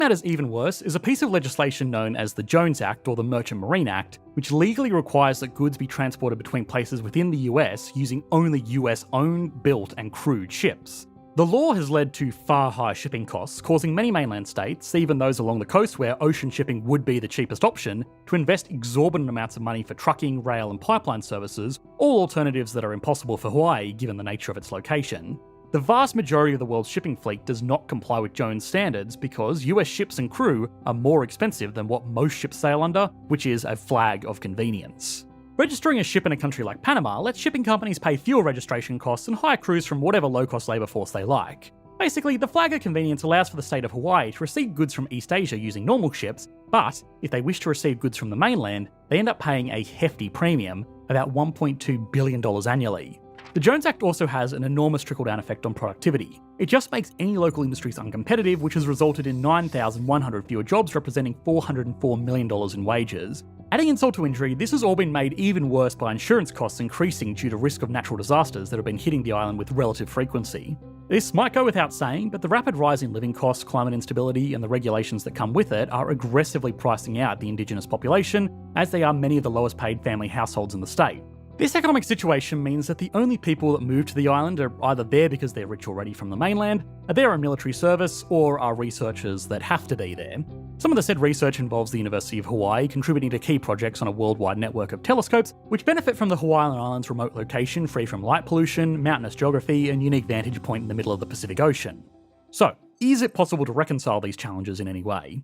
matters even worse is a piece of legislation known as the Jones Act or the Merchant Marine Act, which legally requires that goods be transported between places within the US using only US-owned, built and crewed ships. The law has led to far higher shipping costs, causing many mainland states, even those along the coast where ocean shipping would be the cheapest option, to invest exorbitant amounts of money for trucking, rail and pipeline services, all alternatives that are impossible for Hawaii given the nature of its location. The vast majority of the world's shipping fleet does not comply with Jones standards because US ships and crew are more expensive than what most ships sail under, which is a flag of convenience. Registering a ship in a country like Panama lets shipping companies pay fuel registration costs and hire crews from whatever low-cost labour force they like. Basically, the flag of convenience allows for the state of Hawaii to receive goods from East Asia using normal ships, but if they wish to receive goods from the mainland, they end up paying a hefty premium, about $1.2 billion annually. The Jones Act also has an enormous trickle-down effect on productivity. It just makes any local industries uncompetitive, which has resulted in 9,100 fewer jobs representing $404 million in wages. Adding insult to injury, this has all been made even worse by insurance costs increasing due to risk of natural disasters that have been hitting the island with relative frequency. This might go without saying, but the rapid rise in living costs, climate instability, and the regulations that come with it are aggressively pricing out the indigenous population, as they are many of the lowest paid family households in the state. This economic situation means that the only people that move to the island are either there because they're rich already from the mainland, are there on military service, or are researchers that have to be there. Some of the said research involves the University of Hawaii contributing to key projects on a worldwide network of telescopes, which benefit from the Hawaiian Islands' remote location free from light pollution, mountainous geography, and unique vantage point in the middle of the Pacific Ocean. So, is it possible to reconcile these challenges in any way?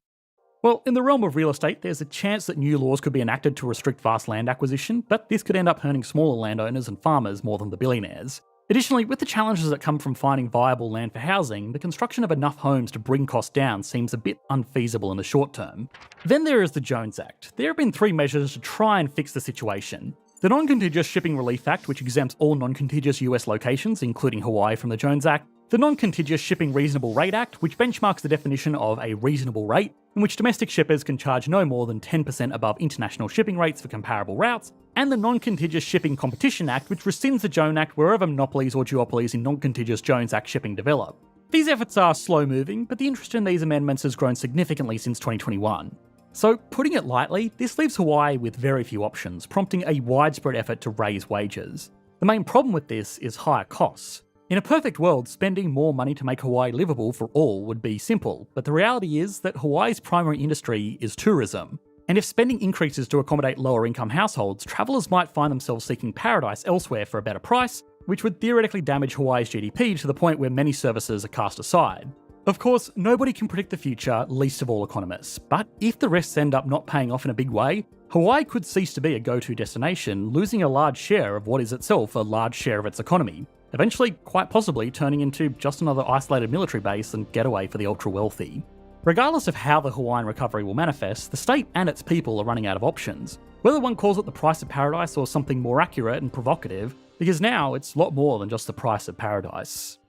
Well, in the realm of real estate, there's a chance that new laws could be enacted to restrict vast land acquisition, but this could end up hurting smaller landowners and farmers more than the billionaires. Additionally, with the challenges that come from finding viable land for housing, the construction of enough homes to bring costs down seems a bit unfeasible in the short term. Then there is the Jones Act. There have been 3 measures to try and fix the situation. The Non-Contiguous Shipping Relief Act, which exempts all non-contiguous US locations, including Hawaii, from the Jones Act. The Non-Contiguous Shipping Reasonable Rate Act, which benchmarks the definition of a reasonable rate, in which domestic shippers can charge no more than 10% above international shipping rates for comparable routes, and the Non-Contiguous Shipping Competition Act, which rescinds the Jones Act wherever monopolies or duopolies in non-contiguous Jones Act shipping develop. These efforts are slow-moving, but the interest in these amendments has grown significantly since 2021. So, putting it lightly, this leaves Hawaii with very few options, prompting a widespread effort to raise wages. The main problem with this is higher costs. In a perfect world, spending more money to make Hawaii livable for all would be simple, but the reality is that Hawaii's primary industry is tourism. And if spending increases to accommodate lower income households, travellers might find themselves seeking paradise elsewhere for a better price, which would theoretically damage Hawaii's GDP to the point where many services are cast aside. Of course, nobody can predict the future, least of all economists, but if the risks end up not paying off in a big way, Hawaii could cease to be a go-to destination, losing a large share of what is itself a large share of its economy, eventually quite possibly turning into just another isolated military base and getaway for the ultra-wealthy. Regardless of how the Hawaiian recovery will manifest, the state and its people are running out of options. Whether one calls it the price of paradise or something more accurate and provocative, because now it's a lot more than just the price of paradise.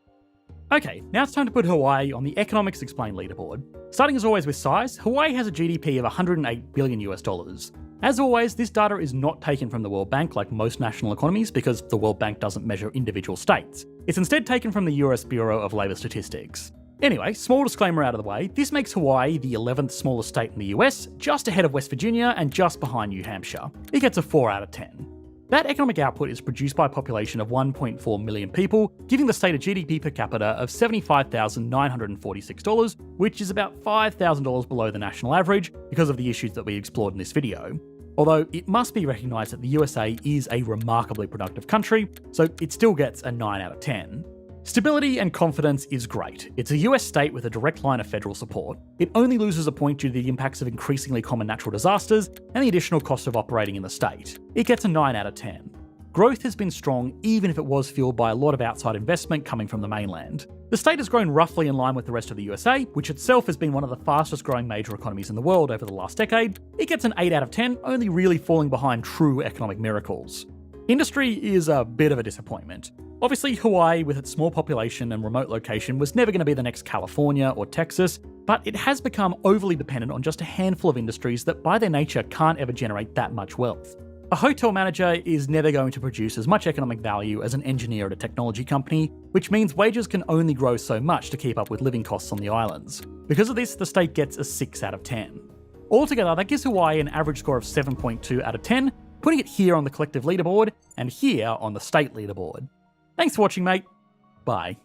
Okay, now it's time to put Hawaii on the Economics Explained leaderboard. Starting as always with size, Hawaii has a GDP of 108 billion US dollars. As always, this data is not taken from the World Bank like most national economies because the World Bank doesn't measure individual states. It's instead taken from the US Bureau of Labour Statistics. Anyway, small disclaimer out of the way, this makes Hawaii the 11th smallest state in the US, just ahead of West Virginia and just behind New Hampshire. It gets a 4 out of 10. That economic output is produced by a population of 1.4 million people, giving the state a GDP per capita of $75,946, which is about $5,000 below the national average because of the issues that we explored in this video. Although it must be recognised that the USA is a remarkably productive country, so it still gets a 9 out of 10. Stability and confidence is great. It's a US state with a direct line of federal support. It only loses a point due to the impacts of increasingly common natural disasters and the additional cost of operating in the state. It gets a 9 out of 10. Growth has been strong even if it was fueled by a lot of outside investment coming from the mainland. The state has grown roughly in line with the rest of the USA, which itself has been one of the fastest growing major economies in the world over the last decade. It gets an 8 out of 10, only really falling behind true economic miracles. Industry is a bit of a disappointment. Obviously, Hawaii, with its small population and remote location, was never going to be the next California or Texas, but it has become overly dependent on just a handful of industries that by their nature can't ever generate that much wealth. A hotel manager is never going to produce as much economic value as an engineer at a technology company, which means wages can only grow so much to keep up with living costs on the islands. Because of this, the state gets a 6 out of 10. Altogether, that gives Hawaii an average score of 7.2 out of 10, putting it here on the collective leaderboard and here on the state leaderboard. Thanks for watching, mate. Bye.